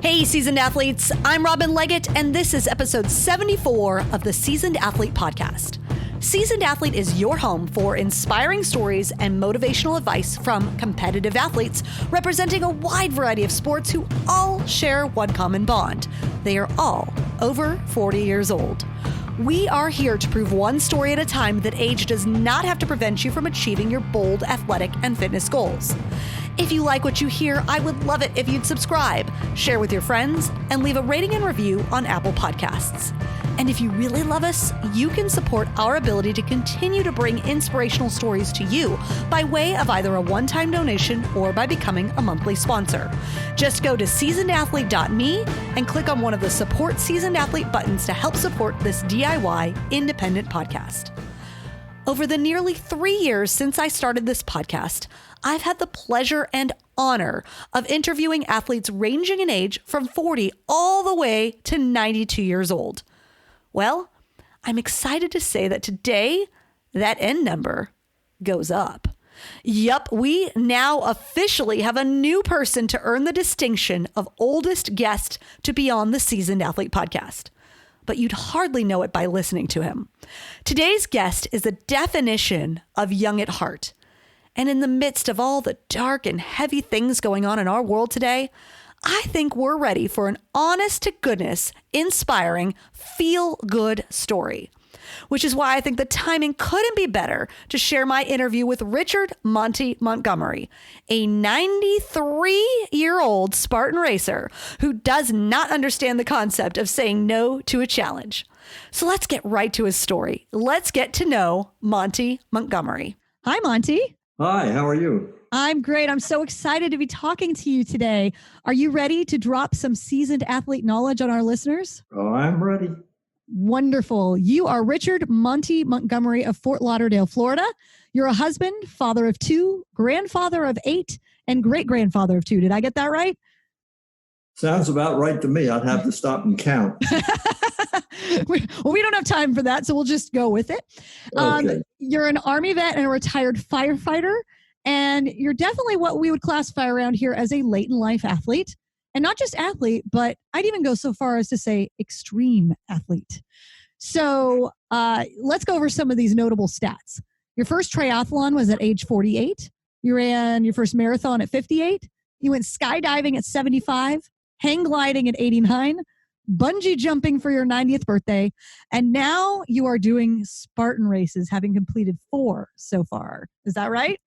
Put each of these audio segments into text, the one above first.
Hey, Seasoned Athletes. I'm Robin Leggett, and this is episode 74 of the Seasoned Athlete Podcast. Seasoned Athlete is your home for inspiring stories and motivational advice from competitive athletes representing a wide variety of sports who all share one common bond. They are all over 40 years old. We are here to prove one story at a time that age does not have to prevent you from achieving your bold athletic and fitness goals. If you like what you hear, I would love it if you'd subscribe, share with your friends, and leave a rating and review on Apple Podcasts. And if you really love us, you can support our ability to continue to bring inspirational stories to you by way of either a one-time donation or by becoming a monthly sponsor. Just go to seasonedathlete.me and click on one of the Support Seasoned Athlete buttons to help support this DIY independent podcast. Over the nearly 3 years since I started this podcast, I've had the pleasure and honor of interviewing athletes ranging in age from 40 all the way to 92 years old. Well, I'm excited to say that today, that end number goes up. Yup, we now officially have a new person to earn the distinction of oldest guest to be on the Seasoned Athlete Podcast. But you'd hardly know it by listening to him. Today's guest is the definition of young at heart. And in the midst of all the dark and heavy things going on in our world today, I think we're ready for an honest to goodness, inspiring, feel-good story. Which is why I think the timing couldn't be better to share my interview with Richard Monty Montgomery, a 93-year-old Spartan racer who does not understand the concept of saying no to a challenge. So let's get right to his story. Let's get to know Monty Montgomery. Hi, Monty. Hi, how are you? I'm great. I'm so excited to be talking to you today. Are you ready to drop some seasoned athlete knowledge on our listeners? Oh, I'm ready. Wonderful. You are Richard Monty Montgomery of Fort Lauderdale, Florida. You're a husband, father of 2, grandfather of 8, and great-grandfather of 2. Did I get that right? Sounds about right to me. I'd have to stop and count. We don't have time for that, so we'll just go with it. Okay. You're an Army vet and a retired firefighter, and you're definitely what we would classify around here as a late-in-life athlete. And not just athlete, but I'd even go so far as to say extreme athlete. So let's go over some of these notable stats. Your first triathlon was at age 48. You ran your first marathon at 58. You went skydiving at 75, hang gliding at 89, bungee jumping for your 90th birthday. And now you are doing Spartan races, having completed 4 so far. Is that right?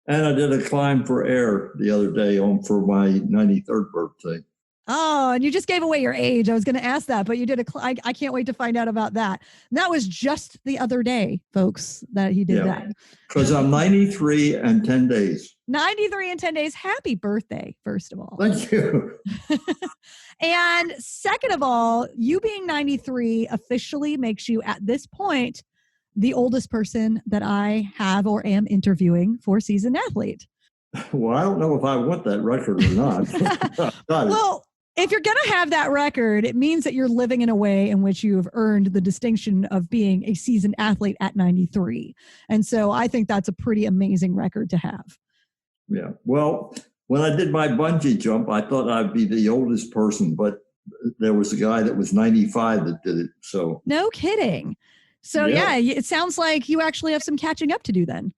And I did a climb for air the other day for my 93rd birthday. Oh, and you just gave away your age. I was going to ask that, but you did I can't wait to find out about that. And that was just the other day, folks, that he did that. Because I'm 93 and 10 days. 93 and 10 days. Happy birthday, first of all. Thank you. And second of all, you being 93 officially makes you, at this point, the oldest person that I have or am interviewing for Seasoned Athlete. Well, I don't know if I want that record or not. Well, if you're going to have that record, it means that you're living in a way in which you have earned the distinction of being a seasoned athlete at 93. And so I think that's a pretty amazing record to have. Yeah. Well, when I did my bungee jump, I thought I'd be the oldest person, but there was a guy that was 95 that did it. So no kidding. So yeah, it sounds like you actually have some catching up to do then.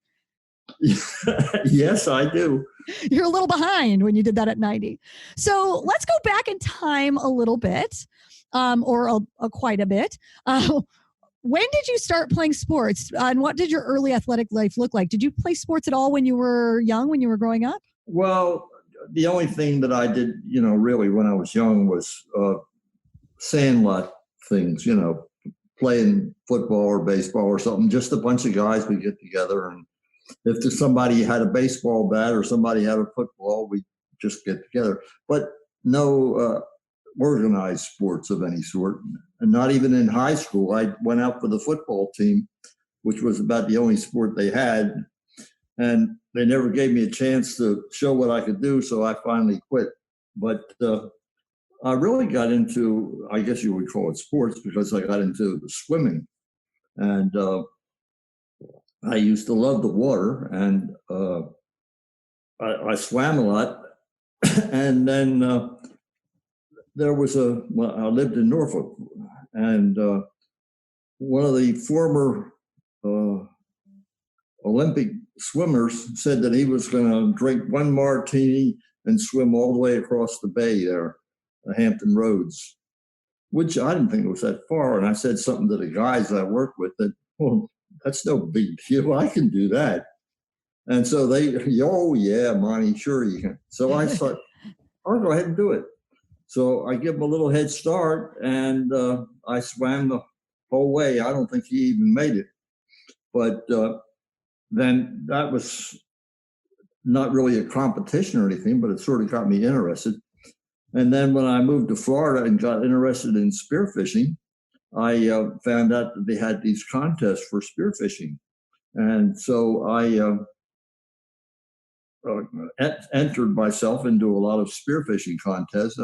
Yes, I do. You're a little behind when you did that at 90. So let's go back in time a little bit, or quite a bit. When did you start playing sports? And what did your early athletic life look like? Did you play sports at all when you were young, when you were growing up? Well, the only thing that I did, really when I was young was sandlot things, playing football or baseball or something. Just a bunch of guys would get together, and if somebody had a baseball bat or somebody had a football, we'd just get together. But no organized sports of any sort, and not even in high school. I went out for the football team, which was about the only sport they had, and they never gave me a chance to show what I could do, so I finally quit. But I really got into, I guess you would call it sports, because I got into the swimming. And I used to love the water, and I swam a lot. And then there was I lived in Norfolk, and one of the former Olympic swimmers said that he was going to drink one martini and swim all the way across the bay there, Hampton Roads, which I didn't think it was that far. And I said something to the guys I worked with that, well, that's no big deal. I can do that. And so they, oh yeah, Monty, sure you can. So I thought, I'll go ahead and do it. So I give him a little head start, and I swam the whole way. I don't think he even made it. But then that was not really a competition or anything, but it sort of got me interested. And then when I moved to Florida and got interested in spearfishing, I found out that they had these contests for spearfishing. And so I entered myself into a lot of spearfishing contests.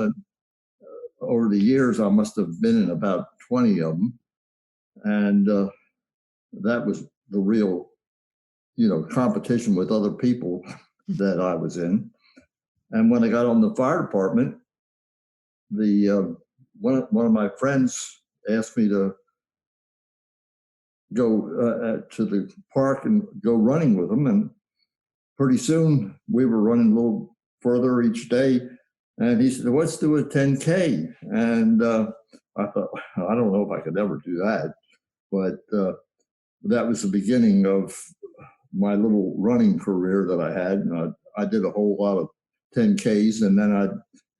Over the years, I must have been in about 20 of them. And that was the real, competition with other people that I was in. And when I got on the fire department, one of my friends asked me to go to the park and go running with him. And pretty soon we were running a little further each day. And he said, let's do a 10K. And I thought, I don't know if I could ever do that. But that was the beginning of my little running career that I had. And I did a whole lot of 10Ks. And then I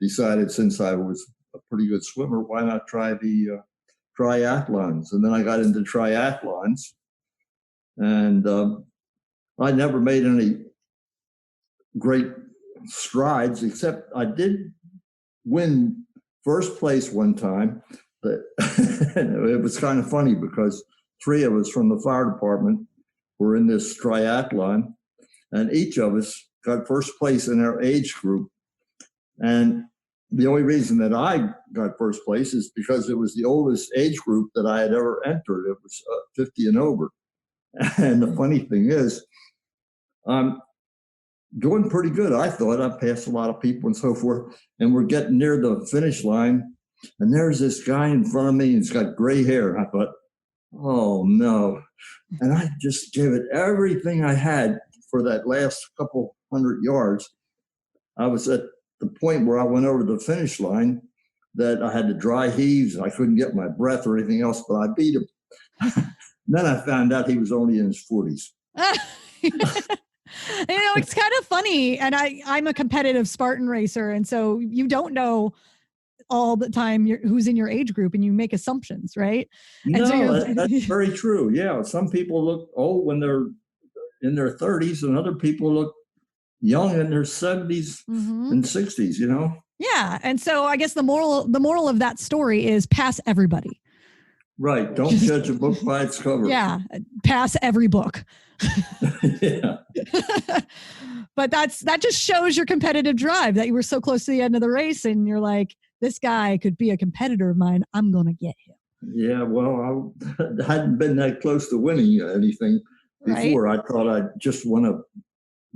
decided, since I was a pretty good swimmer, why not try the triathlons? And then I got into triathlons. And I never made any great strides, except I did win first place one time. But it was kind of funny because 3 of us from the fire department were in this triathlon, and each of us got first place in our age group. And the only reason that I got first place is because it was the oldest age group that I had ever entered. It was 50 and over. And the funny thing is, I'm doing pretty good. I thought I passed a lot of people and so forth. And we're getting near the finish line. And there's this guy in front of me, and he's got gray hair. And I thought, oh no. And I just gave it everything I had for that last couple 100 yards. I was at the point where I went over the finish line that I had to dry heaves. I couldn't get my breath or anything else, but I beat him. Then I found out he was only in his 40s. It's kind of funny. And I'm a competitive Spartan racer. And so you don't know all the time who's in your age group, and you make assumptions, right? No, and so that's very true. Yeah. Some people look old when they're in their 30s, and other people look young in their 70s and 60s, Yeah. And so I guess the moral of that story is pass everybody. Right. Don't judge a book by its cover. Yeah. Pass every book. Yeah. But that just shows your competitive drive, that you were so close to the end of the race and you're like, this guy could be a competitor of mine. I'm going to get him. Yeah. Well, I hadn't been that close to winning anything before. Right? I thought I'd just want to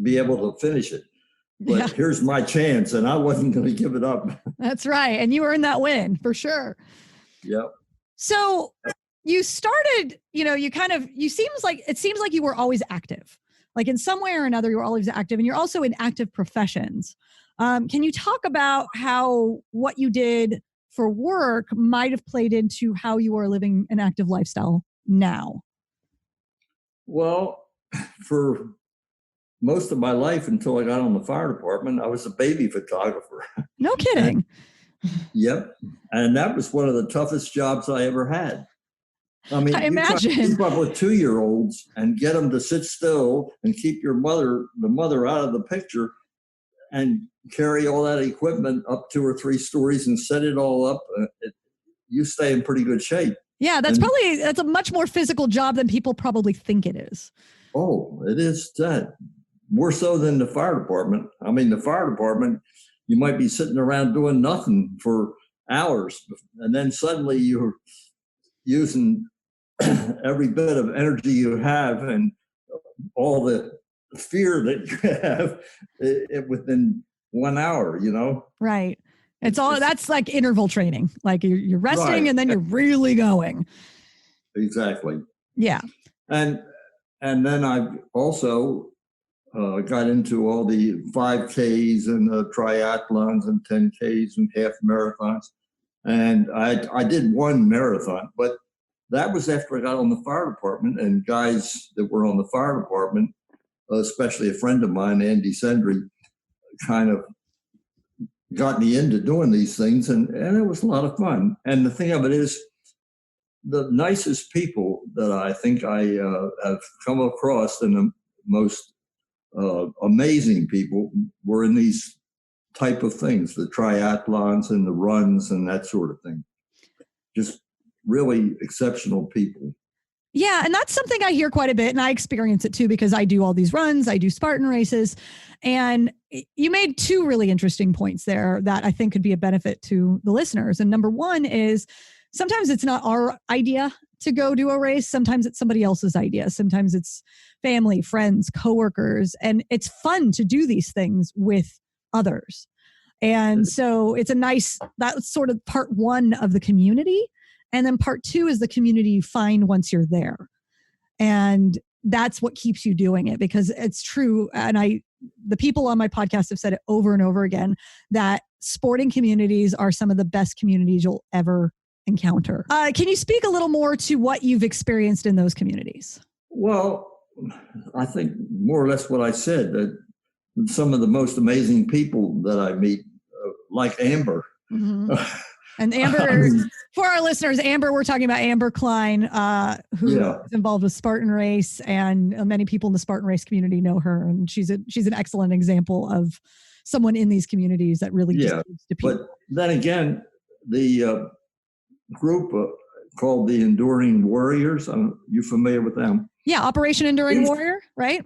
be able to finish it. But here's my chance, and I wasn't going to give it up. That's right. And you earned that win for sure. Yep. So you started, it seems like you were always active. Like in some way or another, you were always active, and you're also in active professions. Can you talk about how what you did for work might have played into how you are living an active lifestyle now? Well, for most of my life until I got on the fire department, I was a baby photographer. No kidding. Yep. And that was one of the toughest jobs I ever had. I mean, I imagine. You keep up with 2-year-olds and get them to sit still and keep the mother out of the picture, and carry all that equipment up 2 or 3 stories and set it all up. You stay in pretty good shape. Yeah, that's a much more physical job than people probably think it is. Oh, it is that. More so than the fire department. I mean, the fire department, you might be sitting around doing nothing for hours, and then suddenly you're using every bit of energy you have and all the fear that you have within 1 hour, Right. That's like interval training. Like you're resting right. and then you're really going. Exactly. Yeah. And then I also got into all the 5Ks and the triathlons and 10Ks and half marathons. And I did one marathon, but that was after I got on the fire department, and guys that were on the fire department, especially a friend of mine, Andy Sendry, kind of got me into doing these things, and it was a lot of fun. And the thing of it is, the nicest people that I think I have come across, and the most amazing people, were in these type of things, the triathlons and the runs and that sort of thing. Just really exceptional people. Yeah, and that's something I hear quite a bit, and I experience it too because I do all these runs, I do Spartan races, and you made two really interesting points there that I think could be a benefit to the listeners. And number one is sometimes it's not our idea to go do a race. Sometimes it's somebody else's idea. Sometimes it's family, friends, coworkers, and it's fun to do these things with others. And so it's that's sort of part one of the community. And then part two is the community you find once you're there. And that's what keeps you doing it, because it's true. And the people on my podcast have said it over and over again, that sporting communities are some of the best communities you'll ever encounter. Can you speak a little more to what you've experienced in those communities? Well, I think more or less what I said, that some of the most amazing people that I meet, like Amber. Mm-hmm. And Amber, for our listeners, Amber, we're talking about Amber Klein, who is involved with Spartan Race, and many people in the Spartan Race community know her, and she's an excellent example of someone in these communities that really just gives to people. But then again, the group called the Enduring Warriors, you familiar with them? Yeah, Operation Enduring Warrior, right?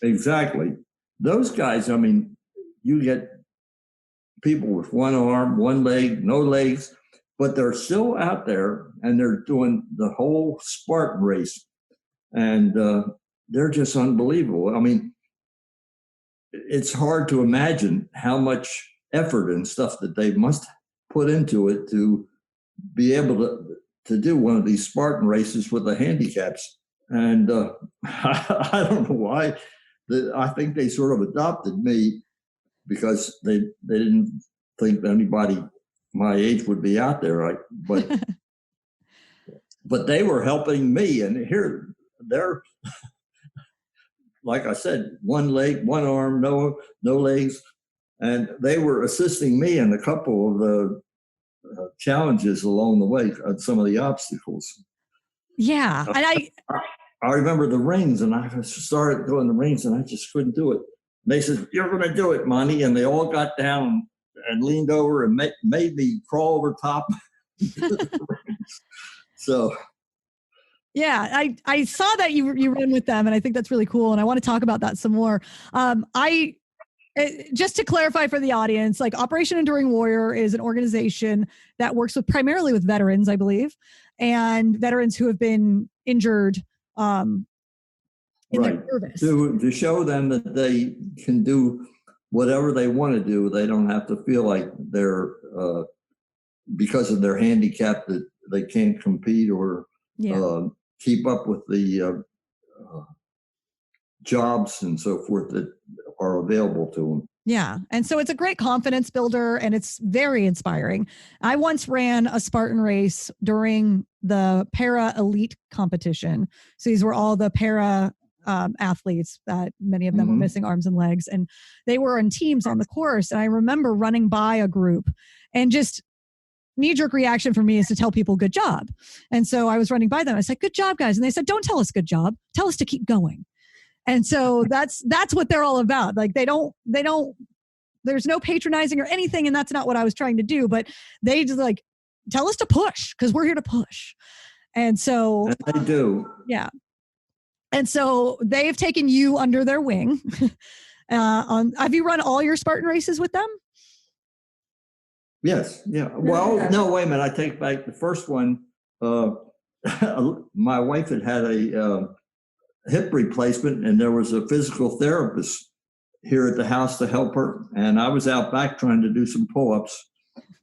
Exactly. Those guys, I mean, you get people with one arm, one leg, no legs, but they're still out there and they're doing the whole Spartan race. And they're just unbelievable. I mean, it's hard to imagine how much effort and stuff that they must put into it to be able to do one of these Spartan races with the handicaps. And I don't know why. I think they sort of adopted me because they didn't think anybody my age would be out there, right? But they were helping me, and here they're, like I said, one leg, one arm, no legs, and they were assisting me in a couple of the challenges along the way, some of the obstacles. Yeah, and I remember the rings, and I started doing the rings, and I just couldn't do it. They said, "You're going to do it, Monty," and they all got down and leaned over and made me crawl over top. So, yeah, I saw that you ran with them, and I think that's really cool, and I want to talk about that some more. Just to clarify for the audience, like Operation Enduring Warrior is an organization that works primarily with veterans, I believe, and veterans who have been injured in their service. To show them that they can do whatever they want to do. They don't have to feel like they're, because of their handicap, that they can't compete or keep up with the jobs and so forth that are available to them. Yeah. And so it's a great confidence builder, and it's very inspiring. I once ran a Spartan race during the para elite competition. So these were all the para athletes that many of them were missing arms and legs, and they were in teams on the course. And I remember running by a group, and just knee-jerk reaction for me is to tell people good job. And so I was running by them. I said, "Good job, guys." And they said, "Don't tell us good job. Tell us to keep going." And so that's what they're all about. Like they don't, there's no patronizing or anything. And that's not what I was trying to do, but they just like, tell us to push, because we're here to push. And so they do. Yeah. And so they've taken you under their wing. Have you run all your Spartan races with them? Yes. Yeah. Well, no, wait a minute. I take back the first one. My wife had a hip replacement, and there was a physical therapist here at the house to help her. And I was out back trying to do some pull-ups.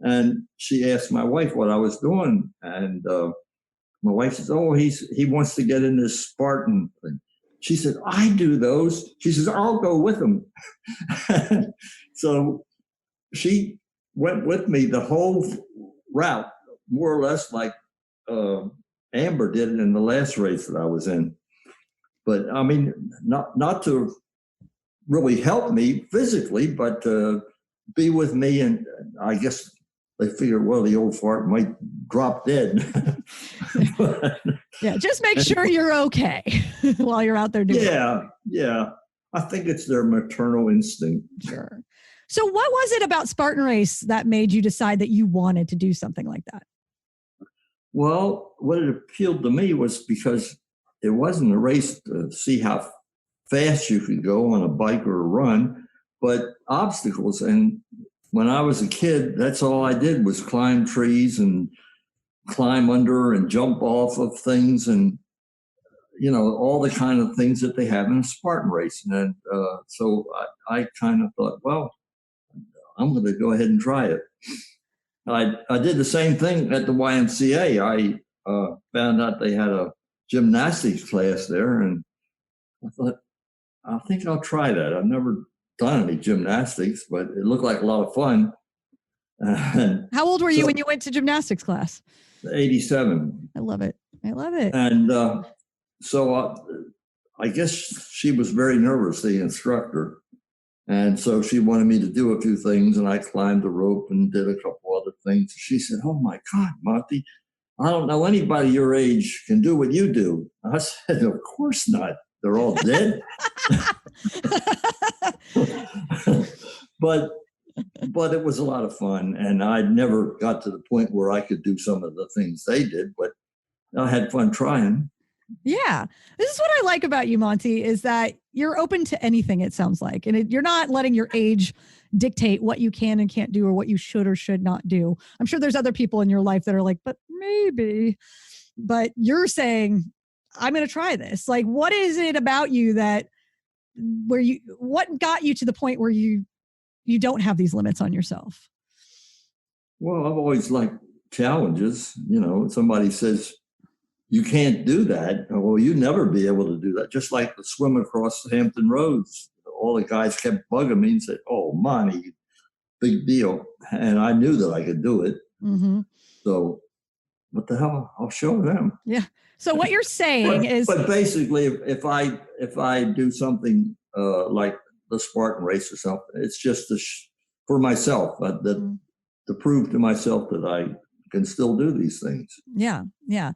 And she asked my wife what I was doing. And my wife says, oh, he wants to get in this Spartan thing. She said, I do those. She says, I'll go with him. So she went with me the whole route, more or less like Amber did in the last race that I was in. But I mean, not to really help me physically, but to be with me. And I guess they figured, well, the old fart might drop dead. Yeah, just make sure you're okay while you're out there doing it. Yeah. I think it's their maternal instinct. Sure. So what was it about Spartan Race that made you decide that you wanted to do something like that? Well, what it appealed to me was because it wasn't a race to see how fast you could go on a bike or a run, but obstacles. And when I was a kid, that's all I did was climb trees and climb under and jump off of things and, all the kind of things that they have in a Spartan race. And so I kind of thought, well, I'm going to go ahead and try it. I did the same thing at the YMCA. I found out they had a gymnastics class there, and I thought, I think I'll try that. I've never done any gymnastics, but it looked like a lot of fun. How old were you when you went to gymnastics class? 87. I love it. And so I guess she was very nervous, the instructor. And so she wanted me to do a few things, and I climbed the rope and did a couple other things. She said, oh my God, Monty, I don't know anybody your age can do what you do. I said, of course not. They're all dead. But it was a lot of fun, and I never got to the point where I could do some of the things they did, but I had fun trying. Yeah. This is what I like about you, Monty, is that you're open to anything, it sounds like. And you're not letting your age dictate what you can and can't do or what you should or should not do. I'm sure there's other people in your life that are like, but maybe. But you're saying, I'm going to try this. Like, what is it about you what got you to the point where you don't have these limits on yourself? Well, I've always liked challenges. Somebody says, you can't do that. Well, you'd never be able to do that. Just like the swim across the Hampton Roads. All the guys kept bugging me and said, oh, Monty, big deal. And I knew that I could do it. Mm-hmm. So what the hell? I'll show them. Yeah. So what you're saying is... But basically, if I do something like the Spartan Race or something, it's just for myself, to prove to myself that I can still do these things. Yeah. Yeah.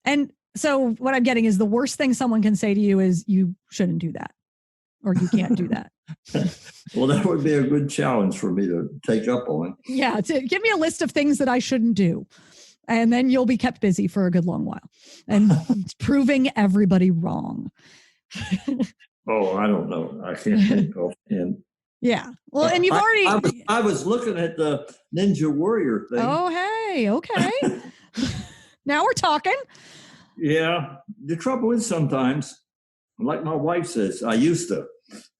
And so what I'm getting is the worst thing someone can say to you is you shouldn't do that or you can't do that. Well, that would be a good challenge for me to take up on. Yeah. Give me a list of things that I shouldn't do. And then you'll be kept busy for a good long while and proving everybody wrong. Oh, I don't know. I can't think offhand. Yeah. Well, and you've already... I was looking at the Ninja Warrior thing. Oh, hey. Okay. Now we're talking. Yeah. The trouble is sometimes, like my wife says,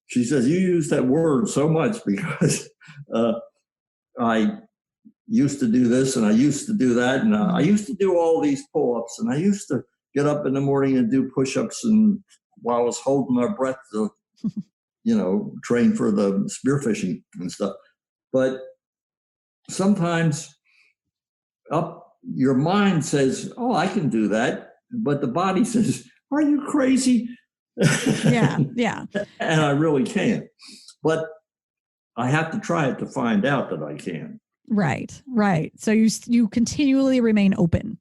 she says, you use that word so much because I used to do this and I used to do that. And I used to do all these pull-ups and I used to get up in the morning and do push-ups and while I was holding my breath to, train for the spearfishing and stuff. But sometimes your mind says, oh, I can do that. But the body says, are you crazy? Yeah, yeah. And I really can't. But I have to try it to find out that I can. Right. So you continually remain open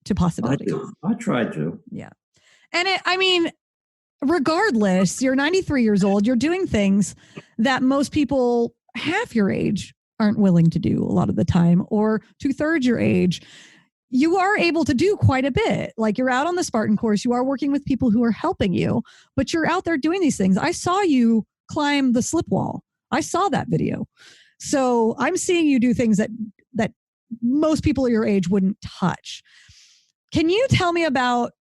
to possibilities. I try to. Yeah. And regardless, you're 93 years old, you're doing things that most people half your age aren't willing to do a lot of the time, or 2/3 your age. You are able to do quite a bit. Like you're out on the Spartan course, you are working with people who are helping you, but you're out there doing these things. I saw you climb the slip wall. I saw that video. So I'm seeing you do things that most people your age wouldn't touch. Can you tell me about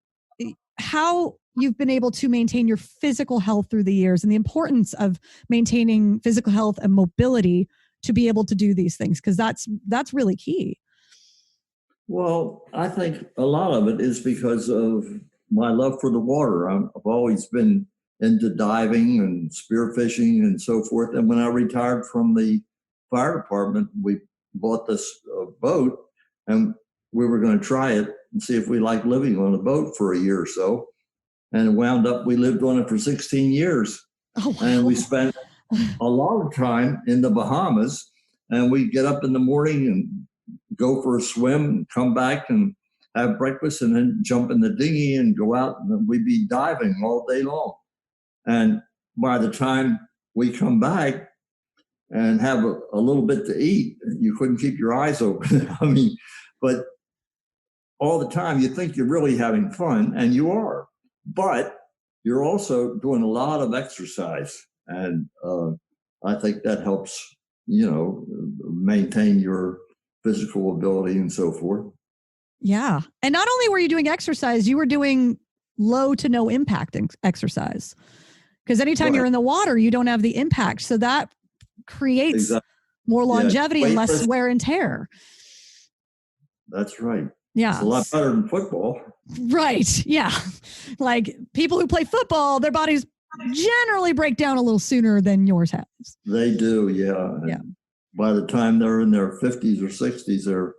how you've been able to maintain your physical health through the years and the importance of maintaining physical health and mobility to be able to do these things? Because that's really key. Well, I think a lot of it is because of my love for the water. I've always been into diving and spearfishing and so forth. And when I retired from the fire department, we bought this boat, and we were going to try it and see if we liked living on a boat for a year or so. And it wound up, we lived on it for 16 years. Oh, wow. And we spent a lot of time in the Bahamas, and we'd get up in the morning and go for a swim and come back and have breakfast and then jump in the dinghy and go out, and we'd be diving all day long. And by the time we come back and have a little bit to eat, you couldn't keep your eyes open. I mean, but all the time you think you're really having fun, and you are, but you're also doing a lot of exercise. And I think that helps, maintain your physical ability and so forth. Yeah. And not only were you doing exercise, you were doing low to no impact exercise. Because anytime you're in the water, you don't have the impact. So that creates more longevity and less wear and tear. That's right. Yeah. It's a lot better than football. Right. Yeah. Like people who play football, their bodies generally break down a little sooner than yours has. They do. Yeah. And by the time they're in their 50s or 60s, they're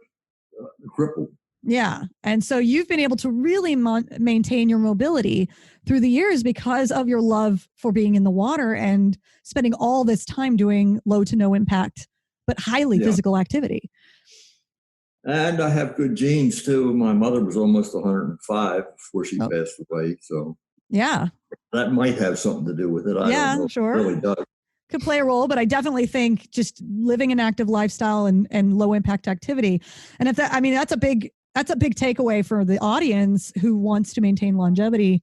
crippled. Yeah. And so you've been able to really maintain your mobility through the years because of your love for being in the water and spending all this time doing low to no impact, but highly physical activity. And I have good genes too. My mother was almost 105 before she passed away. So that might have something to do with it. I don't know. Sure. It really does. Could play a role, but I definitely think just living an active lifestyle and low impact activity. And if that's a big takeaway for the audience who wants to maintain longevity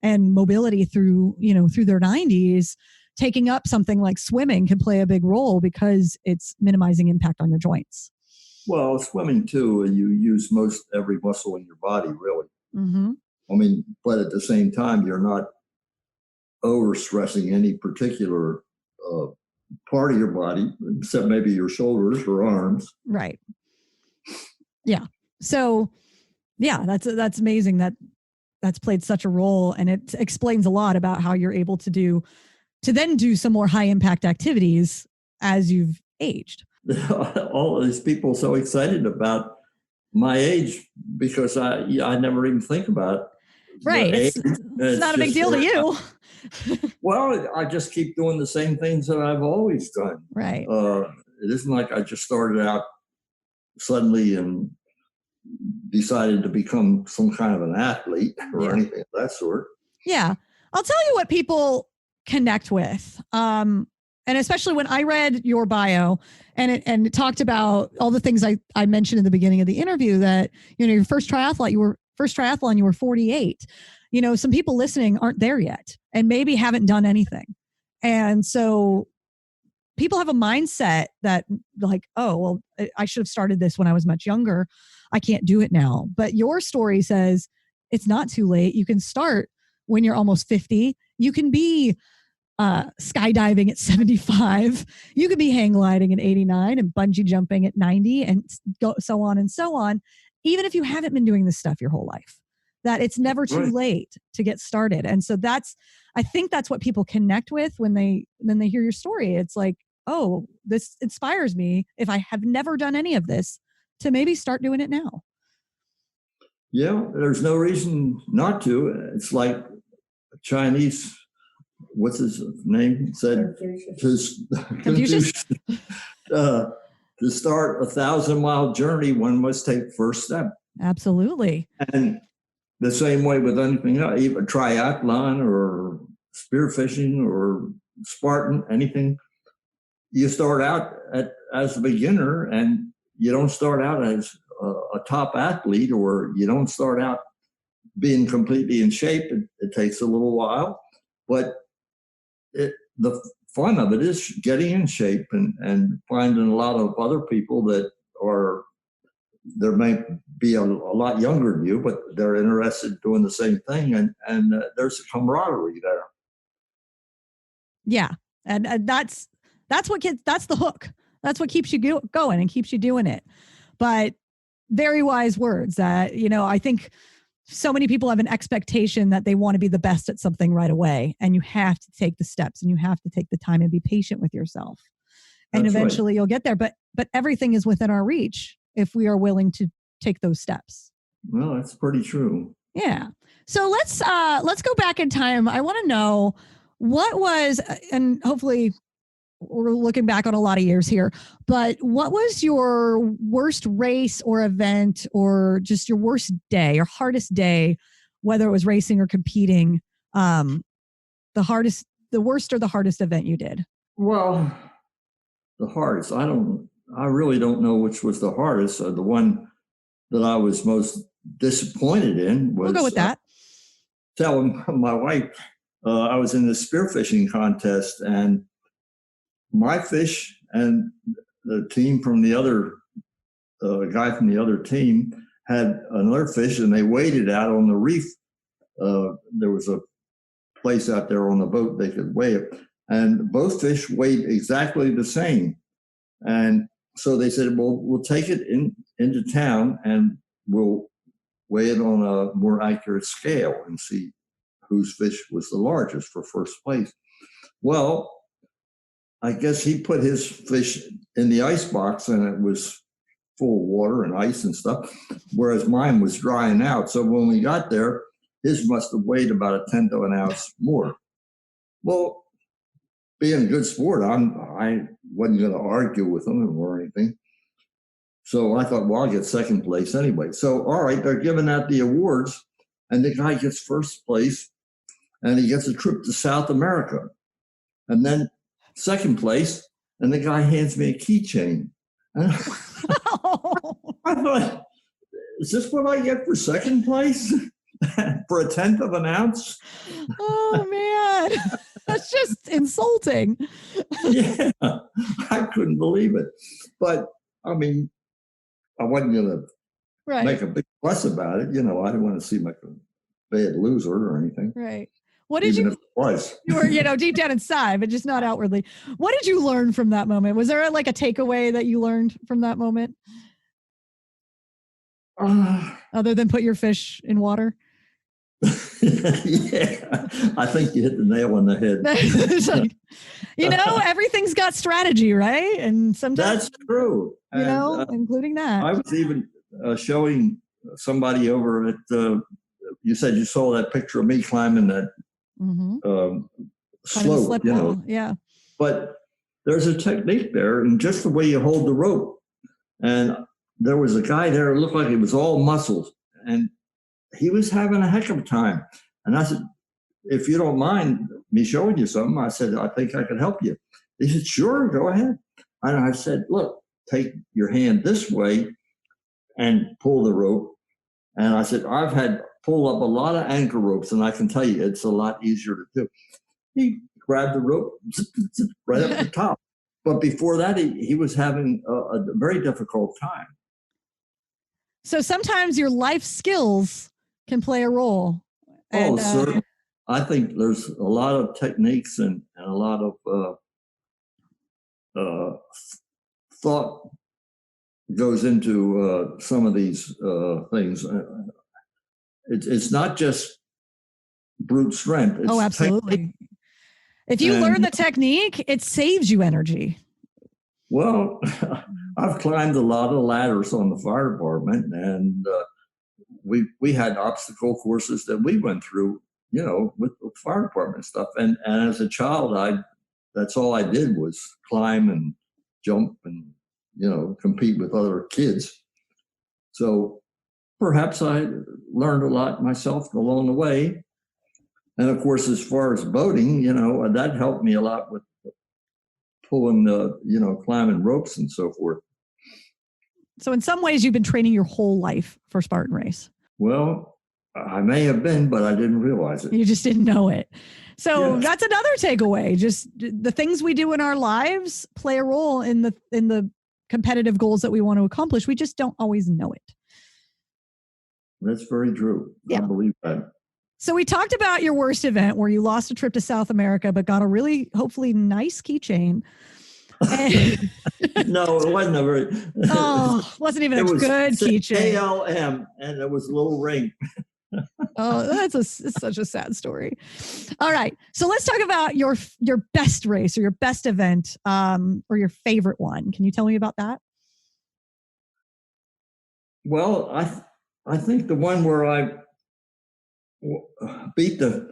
and mobility through their 90s. Taking up something like swimming can play a big role because it's minimizing impact on your joints. Well, swimming too, you use most every muscle in your body, really. Mm-hmm. I mean, but at the same time, you're not overstressing any particular part of your body, except maybe your shoulders or arms. Right. Yeah. So, that's amazing that's played such a role, and it explains a lot about how you're able to then do some more high impact activities as you've aged. All of these people so excited about my age because I never even think about it. Right. It's not a big deal to you. Well, I just keep doing the same things that I've always done. Right. It isn't like I just started out suddenly and decided to become some kind of an athlete or anything of that sort. Yeah. I'll tell you what people connect with. And especially when I read your bio and it talked about all the things I mentioned in the beginning of the interview that, your first triathlon, you were 48. Some people listening aren't there yet and maybe haven't done anything. And so people have a mindset that like, oh, well, I should have started this when I was much younger. I can't do it now. But your story says it's not too late. You can start when you're almost 50. You can be skydiving at 75. You could be hang gliding at 89 and bungee jumping at 90 and so on and so on. Even if you haven't been doing this stuff your whole life, that it's never too late to get started. And so I think that's what people connect with when they hear your story. It's like, oh, this inspires me if I have never done any of this to maybe start doing it now. Yeah, there's no reason not to. It's like a Chinese, what's his name? Said Confucius. To start a 1,000-mile journey, one must take first step. Absolutely. And the same way with anything else, even triathlon or spearfishing or Spartan, anything. You start out as a beginner, and you don't start out as a top athlete, or you don't start out being completely in shape. It takes a little while, but the fun of it is getting in shape and finding a lot of other people that there may be a lot younger than you, but they're interested in doing the same thing, and there's a camaraderie there. Yeah, and that's the hook. That's what keeps you going and keeps you doing it. But very wise words that, I think so many people have an expectation that they want to be the best at something right away. And you have to take the steps and you have to take the time and be patient with yourself. And That's eventually right. you'll get there. But everything is within our reach if we are willing to take those steps. Well, that's pretty true. Yeah. So let's go back in time. I want to know what was, and hopefully we're looking back on a lot of years here, but what was your worst race or event or just your worst day or hardest day, whether it was racing or competing, the worst or the hardest event you did? Well, the hardest, I really don't know which was the hardest. The one that I was most disappointed in was, we'll go with that. Telling my wife, I was in the spearfishing contest and my fish and the team from the other guy from the other team had another fish and they weighed it out on the reef. There was a place out there on the boat they could weigh it, and both fish weighed exactly the same. And so they said, well, we'll take it into town and we'll weigh it on a more accurate scale and see whose fish was the largest for first place. Well, I guess he put his fish in the ice box and it was full of water and ice and stuff, whereas mine was drying out. So when we got there, his must have weighed about a tenth of an ounce more. Well, being a good sport, I wasn't going to argue with him or anything. So I thought, well, I'll get second place anyway. So, all right, they're giving out the awards, and the guy gets first place, and he gets a trip to South America. And then second place, and the guy hands me a keychain. And I thought, is this what I get for second place? For a tenth of an ounce? Oh, man. That's just insulting. Yeah, I couldn't believe it. But, I mean, I wasn't going to make a big fuss about it. I didn't want to seem like a bad loser or anything. Right. What did Even if it was. You were, deep down inside, but just not outwardly. What did you learn from that moment? Was there like a takeaway that you learned from that moment? Other than put your fish in water? Yeah, I think you hit the nail on the head. Like, everything's got strategy, right? And sometimes that's true. Including that. I was even showing somebody over at you said you saw that picture of me climbing that slope, Yeah. But there's a technique there, and just the way you hold the rope. And there was a guy there, it looked like he was all muscles, and he was having a heck of a time. And I said, if you don't mind me showing you something, I said, I think I could help you. He said, sure, go ahead. And I said, look, take your hand this way and pull the rope. And I said, I've had pull up a lot of anchor ropes, and I can tell you it's a lot easier to do. He grabbed the rope right up the top. But before that, he was having a very difficult time. So sometimes your life skills can play a role. And, certainly. I think there's a lot of techniques and a lot of thought goes into some of these things. It's not just brute strength. It's absolutely. Technique. If you learn the technique, it saves you energy. Well, I've climbed a lot of ladders on the fire department, and we had obstacle courses that we went through, with the fire department stuff. And as a child, that's all I did was climb and jump and, compete with other kids. So perhaps I learned a lot myself along the way. And of course, as far as boating, that helped me a lot with pulling climbing ropes and so forth. So in some ways, you've been training your whole life for Spartan Race. Well, I may have been, but I didn't realize it. You just didn't know it. So That's another takeaway. Just the things we do in our lives play a role in the competitive goals that we want to accomplish. We just don't always know it. That's very true. Yeah. I believe that. So we talked about your worst event where you lost a trip to South America, but got a really, hopefully nice keychain. And, No, it wasn't a very. wasn't even a was good keychain. ALM, and it was a little ring. Oh, it's such a sad story. All right, so let's talk about your best race or your best event, or your favorite one. Can you tell me about that? Well, I think the one where I beat the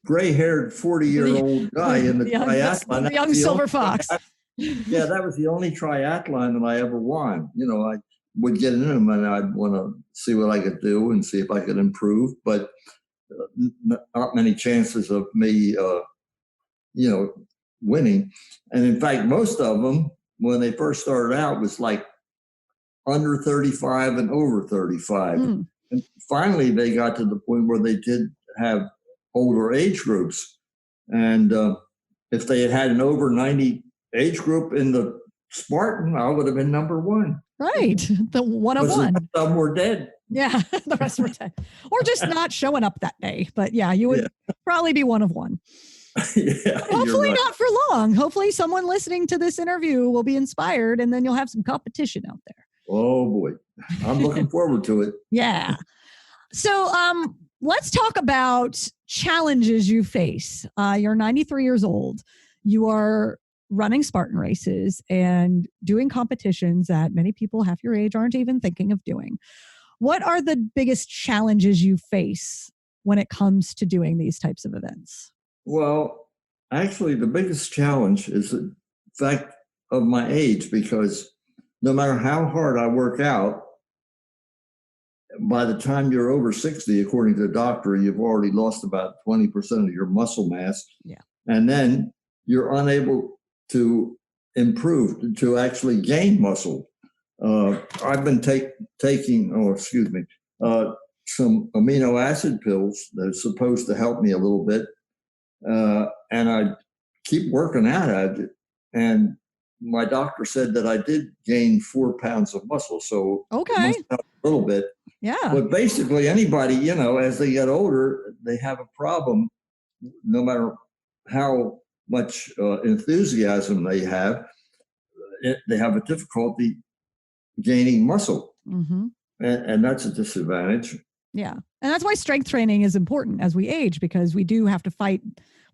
gray-haired 40-year-old guy in the triathlon. The young silver fox. Yeah, that was the only triathlon that I ever won. I would get in them and I'd want to see what I could do and see if I could improve, but not many chances of me, winning. And in fact, most of them, when they first started out, was like under 35 and over 35. And finally, they got to the point where they did have older age groups. And if they had an over 90 age group in the Spartan, I would have been number one. Right. The one of one. Some were dead. Yeah, the rest were dead. Or just not showing up that day. But yeah, you would probably be one of one. Yeah, hopefully not for long. Hopefully someone listening to this interview will be inspired and then you'll have some competition out there. Oh boy. I'm looking forward to it. Yeah. So let's talk about challenges you face. You're 93 years old. You are running Spartan races and doing competitions that many people half your age aren't even thinking of doing. What are the biggest challenges you face when it comes to doing these types of events? Well, actually, the biggest challenge is the fact of my age, because no matter how hard I work out, by the time you're over 60, according to the doctor, you've already lost about 20% of your muscle mass. Yeah. And then you're unable to improve, to actually gain muscle. I've been taking some amino acid pills that are supposed to help me a little bit. And I keep working at it. And my doctor said that I did gain 4 pounds of muscle. So okay, it must help a little bit. Yeah. But basically anybody, as they get older, they have a problem, no matter how much enthusiasm they have a difficulty gaining muscle. Mm-hmm. And that's a disadvantage. Yeah. And that's why strength training is important as we age, because we do have to fight.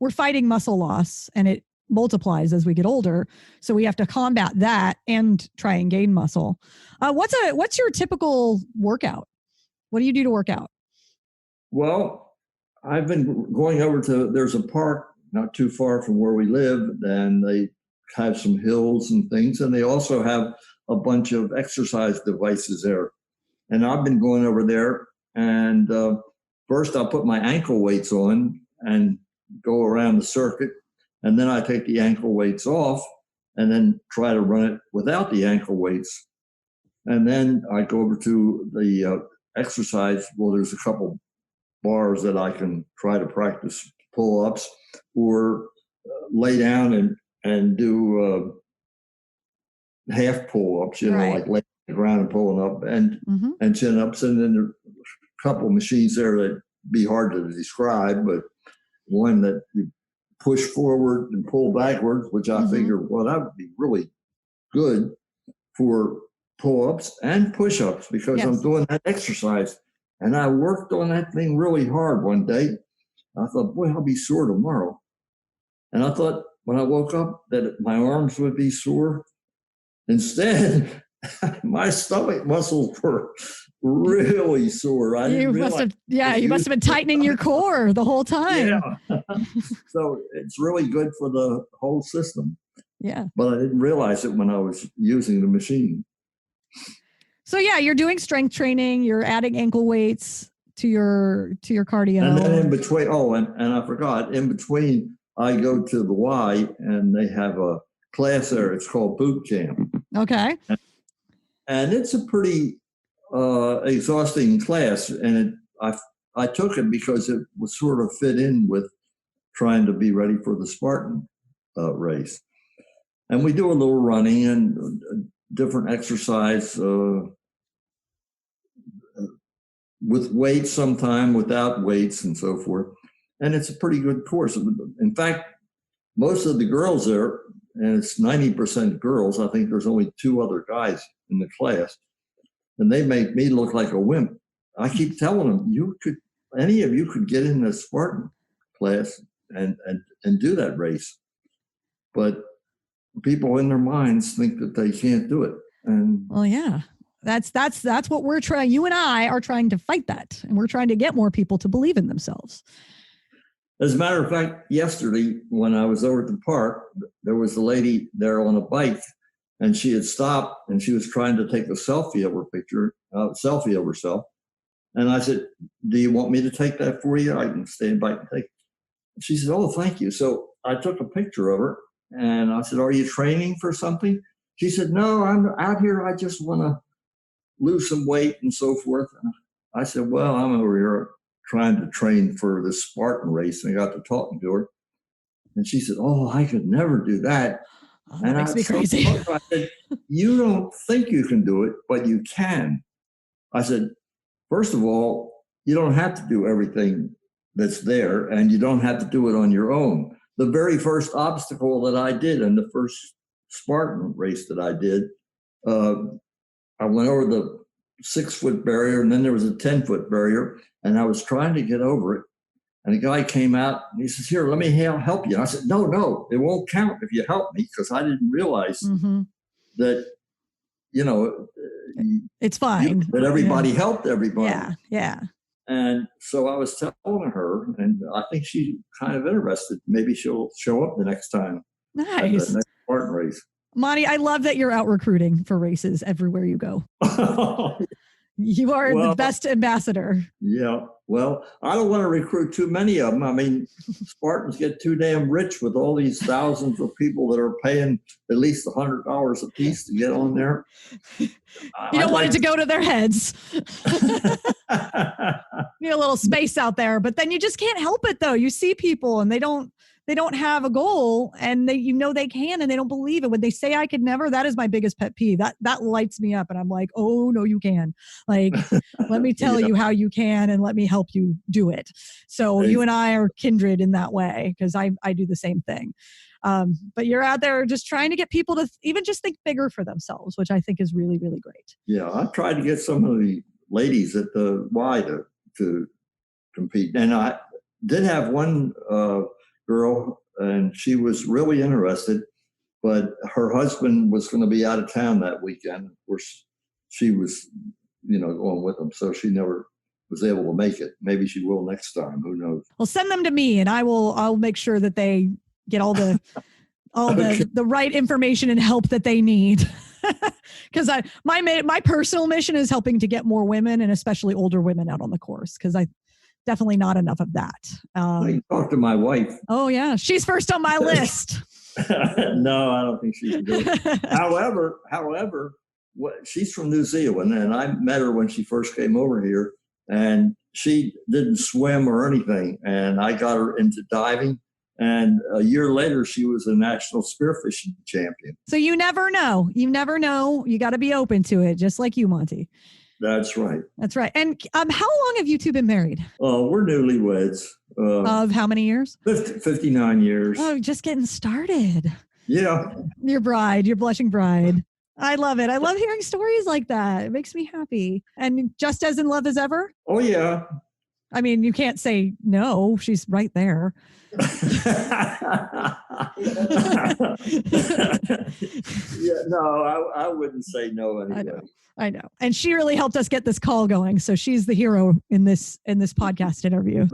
We're fighting muscle loss and it multiplies as we get older. So we have to combat that and try and gain muscle. What's your typical workout? What do you do to work out? Well, I've been going over there's a park not too far from where we live, and they have some hills and things. And they also have a bunch of exercise devices there. And I've been going over there, and first I'll put my ankle weights on and go around the circuit. And then I take the ankle weights off and then try to run it without the ankle weights. And then I go over to the exercise. Well, there's a couple bars that I can try to practice pull-ups, or lay down and do half pull-ups, like laying on the ground and pulling up, and chin-ups. And then there are a couple of machines there that be hard to describe, but one that you push forward and pull backwards, which I figured, well, that would be really good for pull-ups and push-ups, because I'm doing that exercise. And I worked on that thing really hard one day. I thought, boy, I'll be sore tomorrow. And I thought when I woke up that my arms would be sore. Instead, my stomach muscles were really sore. You must have been tightening your core the whole time. Yeah. So it's really good for the whole system. Yeah. But I didn't realize it when I was using the machine. So yeah, you're doing strength training, you're adding ankle weights to your cardio. And then in between, and I forgot, in between I go to the Y, and they have a class there. It's called boot camp. Okay. And it's a pretty exhausting class. And I took it because it was sort of fit in with trying to be ready for the Spartan race. And we do a little running and different exercise with weights, sometime without weights, and so forth. And it's a pretty good course. In fact, most of the girls there and it's 90% girls. I think there's only 2 other guys in the class, and they make me look like a wimp. I keep telling them, any of you could get in the Spartan class and do that race, but people in their minds think that they can't do it. And well, yeah, that's what we're trying. You and I are trying to fight that, and we're trying to get more people to believe in themselves. As a matter of fact, yesterday when I was over at the park, there was a lady there on a bike, and she had stopped and she was trying to take a selfie of herself. And I said, "Do you want me to take that for you? I can stand by and take it." She said, "Oh, thank you." So I took a picture of her, and I said, "Are you training for something?" She said, "No, I'm out here. I just want to lose some weight and so forth." And I said, "Well, I'm over here trying to train for the Spartan race." And I got to talking to her, and she said, "Oh, I could never do that." Oh, that makes me crazy. I said, "You don't think you can do it, but you can." I said, "First of all, you don't have to do everything that's there, and you don't have to do it on your own." The very first obstacle that I did in the first Spartan race that I did, I went over the 6-foot barrier, and then there was a 10-foot barrier, and I was trying to get over it. And a guy came out and he says, "Here, let me help you." And I said, No, it won't count if you help me, because I didn't realize that, it's fine. That everybody helped everybody. Yeah. And so I was telling her, and I think she's kind of interested. Maybe she'll show up the next time. Nice. At the next Spartan race. Monty, I love that you're out recruiting for races everywhere you go. You are the best ambassador. Yeah. Well, I don't want to recruit too many of them. I mean, Spartans get too damn rich with all these thousands of people that are paying at least $100 a piece to get on there. You don't want it to go to their heads. You need a little space out there, but then you just can't help it though. You see people and they don't have a goal, and they can, and they don't believe it. When they say I could never, that is my biggest pet peeve. That lights me up, and I'm like, oh no, you can. Like, let me tell you how you can, and let me help you do it. So you and I are kindred in that way, because I do the same thing. But you're out there just trying to get people to even just think bigger for themselves, which I think is really, really great. Yeah, I tried to get some of the ladies at the Y to compete, and I did have one girl, and she was really interested, but her husband was going to be out of town that weekend. Of course, she was, going with him, so she never was able to make it. Maybe she will next time. Who knows? Well, send them to me, and I'll make sure that they get all the the right information and help that they need. Because my personal mission is helping to get more women, and especially older women, out on the course, because I definitely not enough of that. I talked to my wife. Oh yeah, she's first on my list. No, I don't think she can do it. However, she's from New Zealand, and I met her when she first came over here, and she didn't swim or anything, and I got her into diving. And a year later, she was a national spearfishing champion. So you never know. You never know. You got to be open to it, just like you, Monty. That's right. That's right. And how long have you two been married? We're newlyweds. Of how many years? 59 years. Oh, just getting started. Yeah. Your blushing bride. I love it. I love hearing stories like that. It makes me happy. And just as in love as ever? Oh, yeah. I mean, you can't say no. She's right there. Yeah, no, I wouldn't say no anyway. I know. And she really helped us get this call going. So she's the hero in this podcast interview.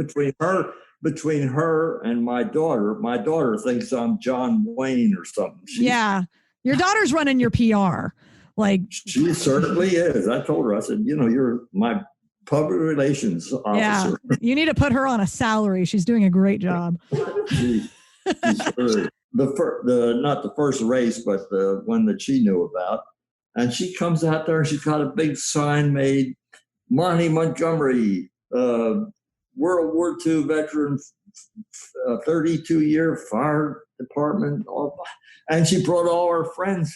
Between her and my daughter thinks I'm John Wayne or something. Yeah. Your daughter's running your PR. Like, she certainly is. I told her, I said, you're my public relations officer. Yeah, you need to put her on a salary. She's doing a great job. She's sure. Not the first race, but the one that she knew about. And she comes out there and she's got a big sign made, Monty Montgomery, World War II veteran, 32-year fire department. And she brought all her friends.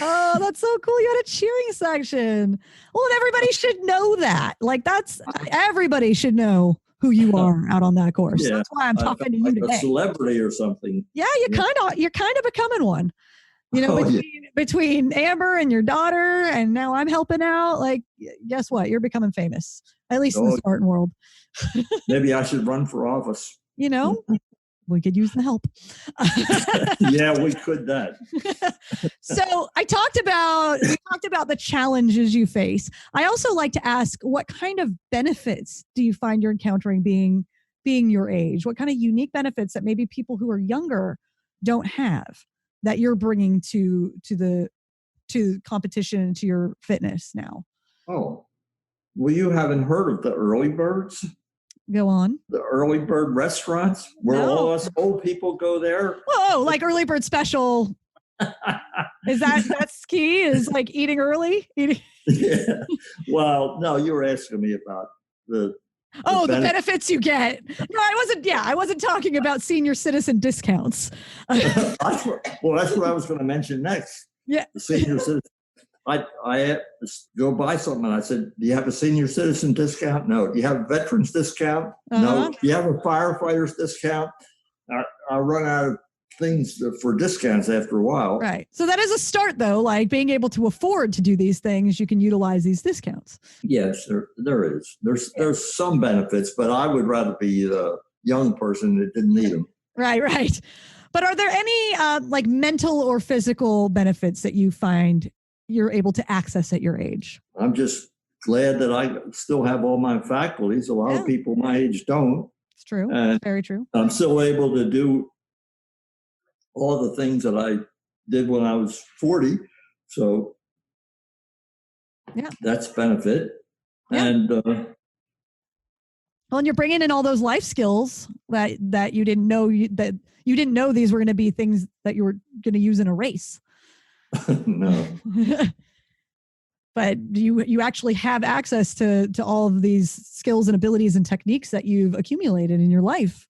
Oh, that's so cool. You had a cheering section. Well, and everybody should know that. Like, everybody should know who you are out on that course. Yeah, That's why I'm talking to you like today. a celebrity or something. Yeah, you're kind of becoming one. You know, between Amber and your daughter, and now I'm helping out. Like, guess what? You're becoming famous, at least in the Spartan world. Maybe I should run for office. You know, we could use the help. Yeah, we could that. So we talked about the challenges you face. I also like to ask, what kind of benefits do you find you're encountering being your age? What kind of unique benefits that maybe people who are younger don't have that you're bringing to competition and to your fitness now? Oh, well, you haven't heard of the early birds? Go on. The early bird restaurants where all us old people go there. Whoa, like early bird special. Is that's key? Is like eating early? Yeah. Well, no, you were asking me about the benefits you get. No, I wasn't talking about senior citizen discounts. That's what I was going to mention next. Yeah. The senior citizen. I go buy something and I said, do you have a senior citizen discount? No. Do you have a veterans discount? No. Do you have a firefighter's discount? I run out of things for discounts after a while. Right. So that is a start, though, like being able to afford to do these things, you can utilize these discounts. Yes, there is. There's some benefits, but I would rather be the young person that didn't need them. Right. But are there any like mental or physical benefits that you find you're able to access at your age? I'm just glad that I still have all my faculties. A lot of people my age don't. It's true. Very true. I'm still able to do all the things that I did when I was 40. So that's benefit. Yeah. And and you're bringing in all those life skills that you didn't know that you didn't know these were going to be things that you were going to use in a race. No. But you actually have access to all of these skills and abilities and techniques that you've accumulated in your life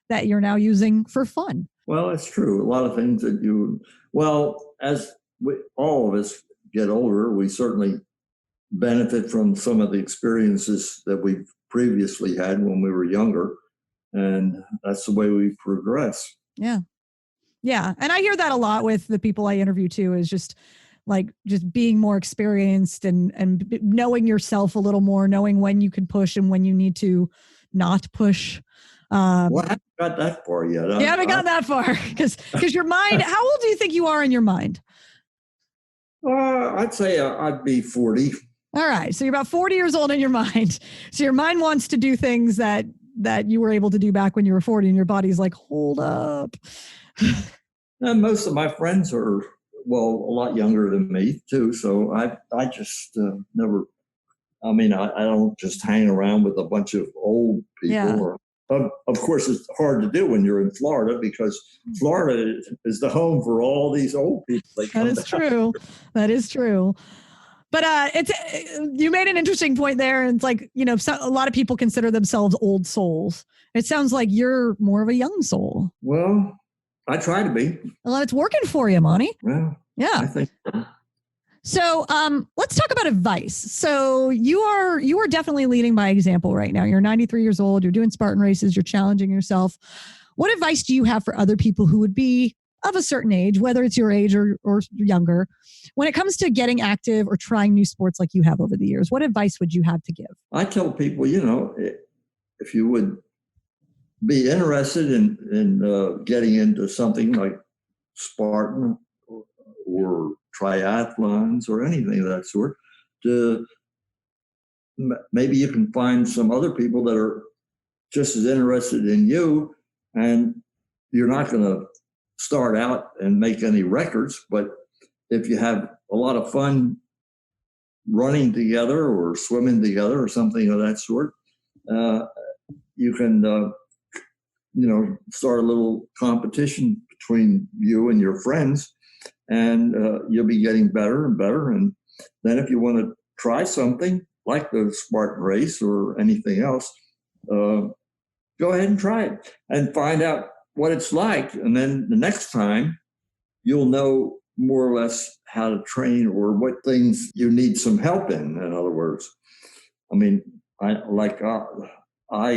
that you're now using for fun. Well, it's true. A lot of things that as all of us get older, we certainly benefit from some of the experiences that we've previously had when we were younger. And that's the way we progress. Yeah. Yeah. And I hear that a lot with the people I interview too, is just being more experienced and knowing yourself a little more, knowing when you can push and when you need to not push. I haven't got that far yet. You haven't got that far because your mind, how old do you think you are in your mind? I'd say I'd be 40. All right. So you're about 40 years old in your mind. So your mind wants to do things that you were able to do back when you were 40 and your body's like, hold up. And most of my friends are, a lot younger than me too. So I just never, I don't just hang around with a bunch of old people. Yeah. Of course, it's hard to do when you're in Florida because Florida is the home for all these old people. That is true. That is true. But you made an interesting point there. And it's like, a lot of people consider themselves old souls. It sounds like you're more of a young soul. Well, I try to be. Well, it's working for you, Monty. Well, yeah. I think so. Let's talk about advice. So you are definitely leading by example right now. You're 93 years old. You're doing Spartan races. You're challenging yourself. What advice do you have for other people who would be of a certain age, whether it's your age or younger, when it comes to getting active or trying new sports like you have over the years? What advice would you have to give? I tell people, if you would be interested in getting into something like Spartan or triathlons or anything of that sort, maybe you can find some other people that are just as interested in you, and you're not going to start out and make any records, but if you have a lot of fun running together or swimming together or something of that sort, you can start a little competition between you and your friends, and you'll be getting better and better. And then if you want to try something like the Spartan Race or anything else, go ahead and try it and find out what it's like. And then the next time you'll know more or less how to train or what things you need some help in other words. I I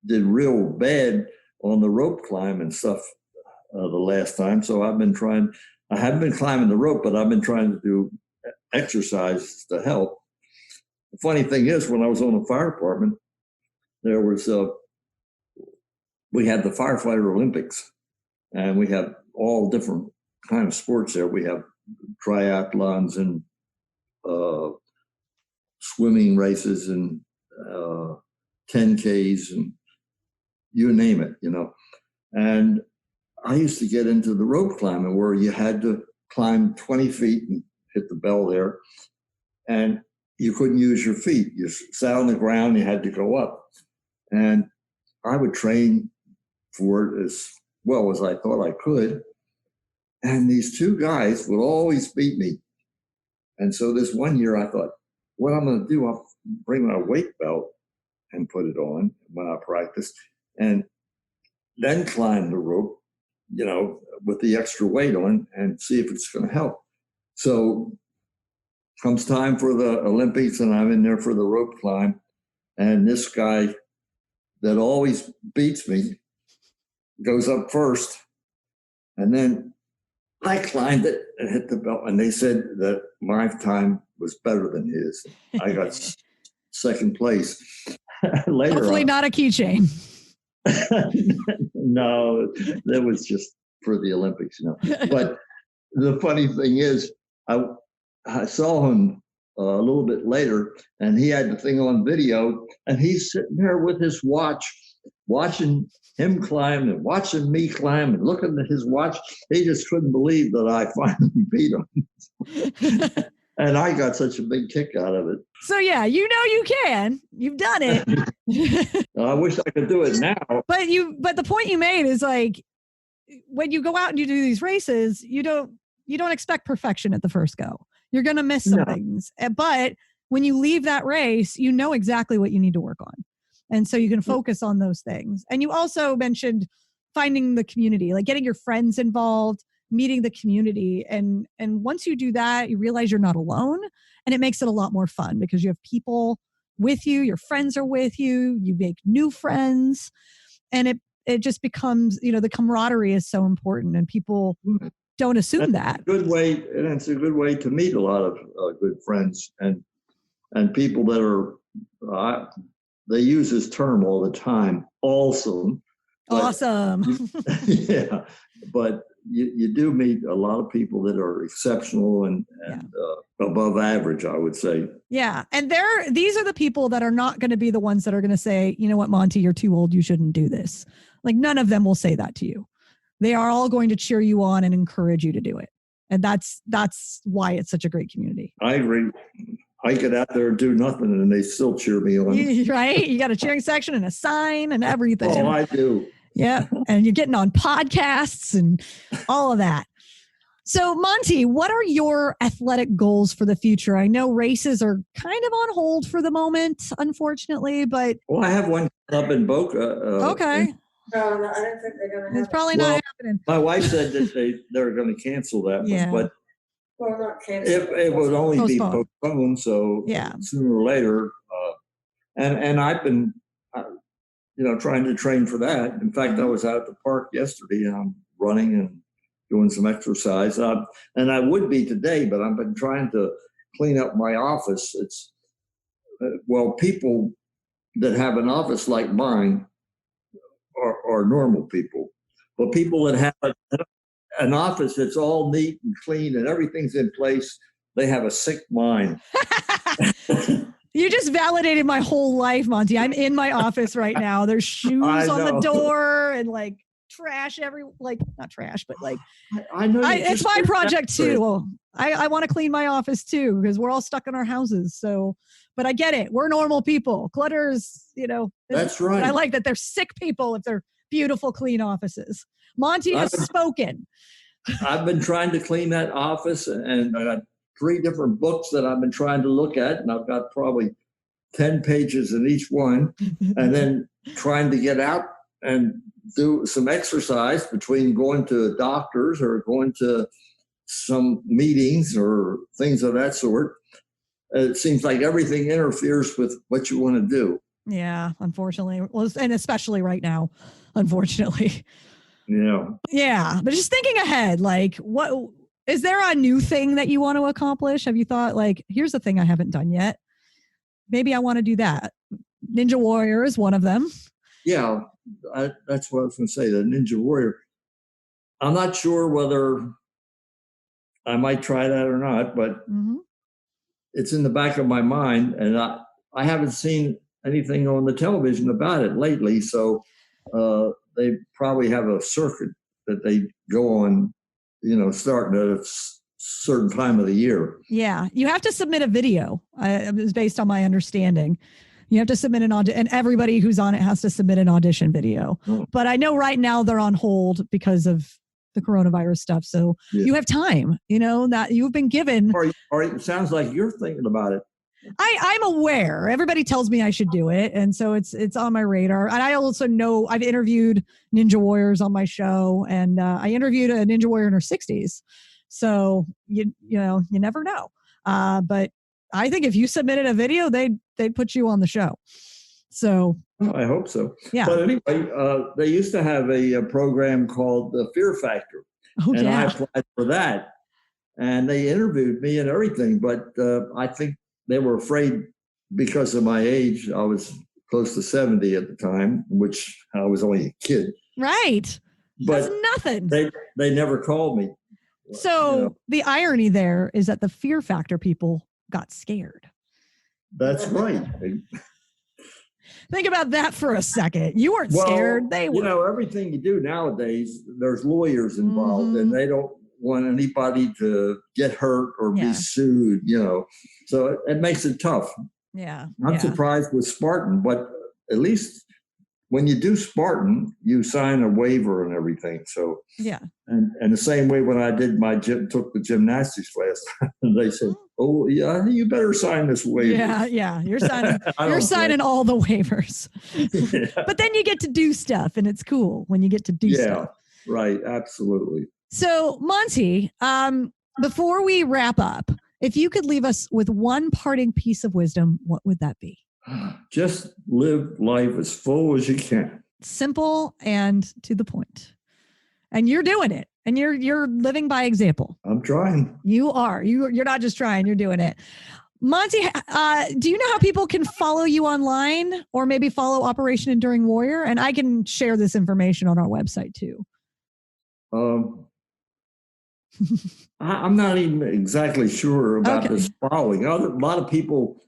did real bad on the rope climb and stuff the last time. So I haven't been climbing the rope, but I've been trying to do exercise to help. The funny thing is, when I was on the fire department, there was, we had the firefighter Olympics, and we have all different kind of sports there. We have triathlons and swimming races and 10Ks and you name it, And I used to get into the rope climbing where you had to climb 20 feet and hit the bell there. And you couldn't use your feet. You sat on the ground, you had to go up. And I would train for it as well as I thought I could. And these two guys would always beat me. And so this one year I thought, what I'm going to do, I'll bring my weight belt and put it on when I practice, and then climb the rope, with the extra weight on and see if it's going to help. So comes time for the Olympics and I'm in there for the rope climb. And this guy that always beats me goes up first. And then I climbed it and hit the belt. And they said that my time was better than his. I got second place. Later Hopefully not a keychain. No, that was just for the Olympics. But the funny thing is, I saw him a little bit later, and he had the thing on video, and he's sitting there with his watch, watching him climb and watching me climb and looking at his watch. He just couldn't believe that I finally beat him. And I got such a big kick out of it. So yeah, you can. You've done it. I wish I could do it now. But the point you made is like, when you go out and you do these races, you don't expect perfection at the first go. You're going to miss some things. But when you leave that race, you know exactly what you need to work on. And so you can focus on those things. And you also mentioned finding the community, like getting your friends involved, meeting the community. And once you do that, you realize you're not alone, and it makes it a lot more fun because you have people with you, your friends are with you, you make new friends, and it just becomes, the camaraderie is so important, and people don't assume that. It's a good way to meet a lot of good friends and people that are, they use this term all the time, awesome. Yeah, but you do meet a lot of people that are exceptional and above average, I would say. Yeah. And these are the people that are not going to be the ones that are going to say, you know what, Monty, you're too old, you shouldn't do this. Like, none of them will say that to you. They are all going to cheer you on and encourage you to do it. And that's why it's such a great community. I agree. I get out there and do nothing and they still cheer me on. Right? You got a cheering section and a sign and everything. Oh, I do. Yeah. And you're getting on podcasts and all of that. So, Monty, what are your athletic goals for the future? I know races are kind of on hold for the moment, unfortunately, but... Well, I have one up in Boca. Okay. No, I don't think they're going to happen. It's probably not happening. My wife said that they're going to cancel that one, but well, not cancel. it would only Postpone. be postponed, so sooner or later. And I've been... trying to train for that. In fact, I was out at the park yesterday and I'm running and doing some exercise. And I would be today, but I've been trying to clean up my office. It's, people that have an office like mine are normal people. But people that have an office that's all neat and clean and everything's in place, they have a sick mind. You just validated my whole life, Monty. I'm in my office right now. There's shoes on the door and like trash not trash, but like I know it's my project too. Well, I want to clean my office too because we're all stuck in our houses. So, but I get it. We're normal people. Clutter is, that's right. I like that they're sick people if they're beautiful, clean offices. Monty has spoken. I've been trying to clean that office and I got 3 different books that I've been trying to look at, and I've got probably 10 pages in each one, and then trying to get out and do some exercise between going to doctors or going to some meetings or things of that sort. It seems like everything interferes with what you want to do. Yeah, unfortunately. Well, and especially right now, unfortunately. Yeah. Yeah. But just thinking ahead, like, what is there a new thing that you want to accomplish? Have you thought, like, here's the thing I haven't done yet? Maybe I want to do that. Ninja Warrior is one of them. Yeah. That's what I was going to say, the Ninja Warrior. I'm not sure whether I might try that or not, but it's in the back of my mind, and I haven't seen anything on the television about it lately. So they probably have a circuit that they go on, starting at a certain time of the year. Yeah. You have to submit a video. It was based on my understanding. You have to submit an audition, and everybody who's on it has to submit an audition video. Oh. But I know right now they're on hold because of the coronavirus stuff. So you have time, that you've been given. Or it sounds like you're thinking about it. I'm aware. Everybody tells me I should do it. And so it's on my radar. And I also know I've interviewed Ninja Warriors on my show, and I interviewed a Ninja Warrior in her 60s. So you never know. But I think if you submitted a video, they'd put you on the show. So I hope so. Yeah. But anyway, they used to have a program called the Fear Factor. Oh, and yeah. I applied for that. And they interviewed me and everything. But I think they were afraid because of my age. I was close to 70 at the time, which I was only a kid. Right. But that's nothing. They never called me. So the irony there is that the Fear Factor people got scared. That's right. Think about that for a second. You weren't scared. They were. Everything you do nowadays, there's lawyers involved, and they don't want anybody to get hurt or be sued, So it makes it tough. Yeah. I'm surprised with Spartan, but at least when you do Spartan, you sign a waiver and everything. So and the same way when I did took the gymnastics class, they said, "Oh yeah, you better sign this waiver." Yeah. You're signing all the waivers. But then you get to do stuff, and it's cool when you get to do stuff. Yeah, right. Absolutely. So Monty, before we wrap up, if you could leave us with one parting piece of wisdom, what would that be? Just live life as full as you can. Simple and to the point. And you're doing it. And you're living by example. I'm trying. You are. You're not just trying, you're doing it. Monty, do you know how people can follow you online or maybe follow Operation Enduring Warrior? And I can share this information on our website too. I'm not even exactly sure about this following. A lot of people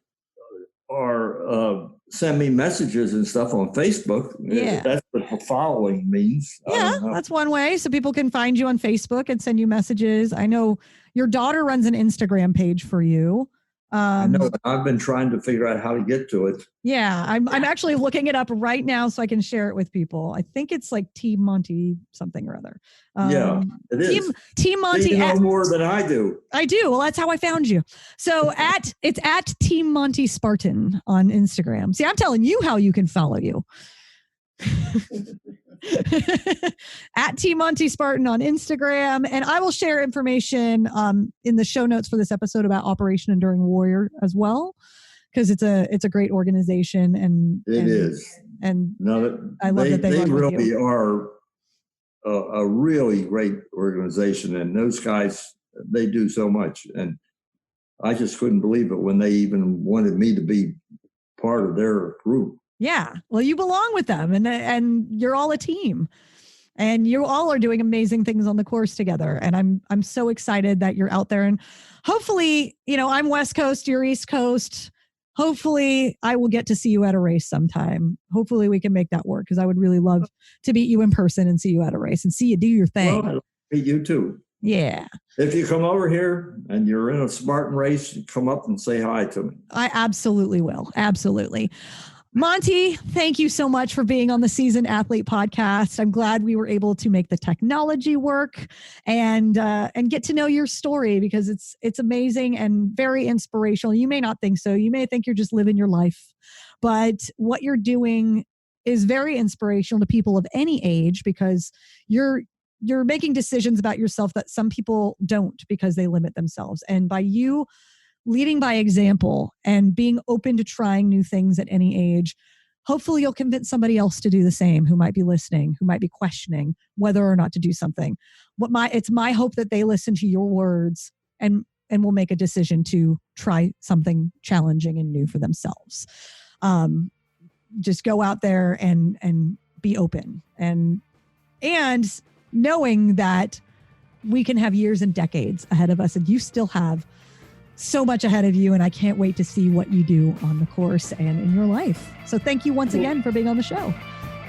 are send me messages and stuff on Facebook. Yeah. That's what the following means. Yeah, that's one way. So people can find you on Facebook and send you messages. I know your daughter runs an Instagram page for you. I know. I've been trying to figure out how to get to it. Yeah, I'm actually looking it up right now so I can share it with people. I think it's like Team Monty something or other. It is. Team Monty. You know more than I do. I do. Well, that's how I found you. So it's at Team Monty Spartan on Instagram. See, I'm telling you how you can follow you. At Team Monty Spartan on Instagram, and I will share information in the show notes for this episode about Operation Enduring Warrior as well, because it's a great organization and it is. And I love that they really are a really great organization, and those guys, they do so much, and I just couldn't believe it when they even wanted me to be part of their group. Yeah. Well, you belong with them, and you're all a team, and you all are doing amazing things on the course together. And I'm so excited that you're out there, and hopefully, I'm West Coast, you're East Coast. Hopefully I will get to see you at a race sometime. Hopefully we can make that work, because I would really love to meet you in person and see you at a race and see you do your thing. Well, I meet you too. Yeah. If you come over here and you're in a Spartan race, come up and say hi to me. I absolutely will. Absolutely. Monty, thank you so much for being on the Seasoned Athlete podcast. I'm glad we were able to make the technology work and get to know your story, because it's amazing and very inspirational. You may not think so. You may think you're just living your life, but what you're doing is very inspirational to people of any age, because you're making decisions about yourself that some people don't, because they limit themselves. And by you leading by example and being open to trying new things at any age, hopefully you'll convince somebody else to do the same who might be listening, who might be questioning whether or not to do something. It's my hope that they listen to your words and will make a decision to try something challenging and new for themselves. Just go out there and be open and knowing that we can have years and decades ahead of us, and you still have so much ahead of you. And I can't wait to see what you do on the course and in your life. So thank you once again for being on the show.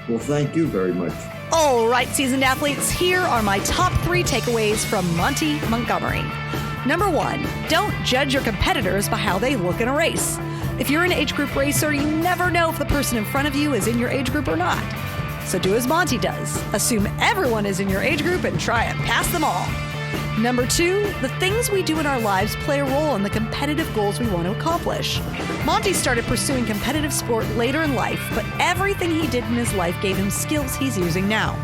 Well, thank you very much. All right, seasoned athletes, here are my top 3 takeaways from Monty Montgomery. Number 1, don't judge your competitors by how they look in a race. If you're an age group racer, you never know if the person in front of you is in your age group or not. So do as Monty does. Assume everyone is in your age group and try and pass them all. Number 2, the things we do in our lives play a role in the competitive goals we want to accomplish. Monty started pursuing competitive sport later in life, but everything he did in his life gave him skills he's using now.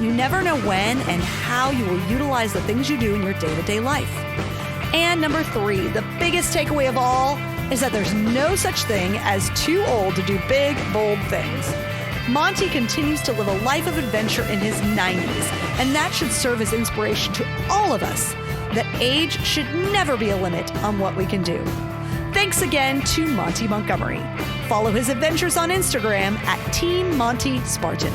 You never know when and how you will utilize the things you do in your day-to-day life. And number 3, the biggest takeaway of all is that there's no such thing as too old to do big, bold things. Monty continues to live a life of adventure in his 90s, and that should serve as inspiration to all of us that age should never be a limit on what we can do. Thanks again to Monty Montgomery. Follow his adventures on Instagram at Teen Monty Spartan.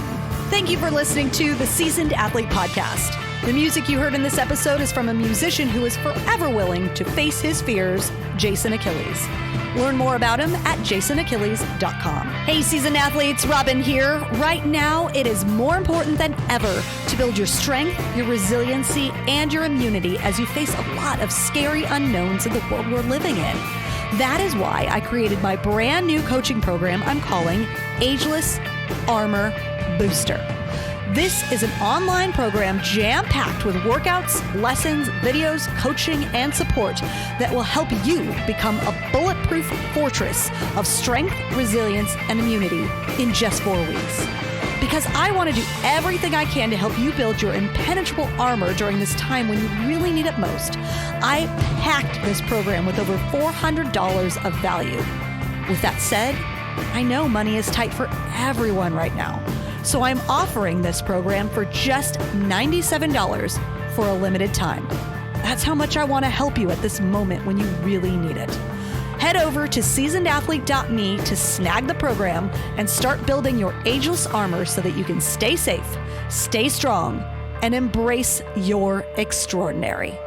Thank you for listening to the Seasoned Athlete Podcast. The music you heard in this episode is from a musician who is forever willing to face his fears, Jason Achilles. Learn more about him at jasonachilles.com. Hey, seasoned athletes, Robin here. Right now, it is more important than ever to build your strength, your resiliency, and your immunity as you face a lot of scary unknowns in the world we're living in. That is why I created my brand new coaching program I'm calling Ageless Armor Booster. This is an online program jam-packed with workouts, lessons, videos, coaching, and support that will help you become a bulletproof fortress of strength, resilience, and immunity in just 4 weeks. Because I want to do everything I can to help you build your impenetrable armor during this time when you really need it most, I packed this program with over $400 of value. With that said, I know money is tight for everyone right now. So I'm offering this program for just $97 for a limited time. That's how much I want to help you at this moment when you really need it. Head over to seasonedathlete.me to snag the program and start building your ageless armor so that you can stay safe, stay strong, and embrace your extraordinary.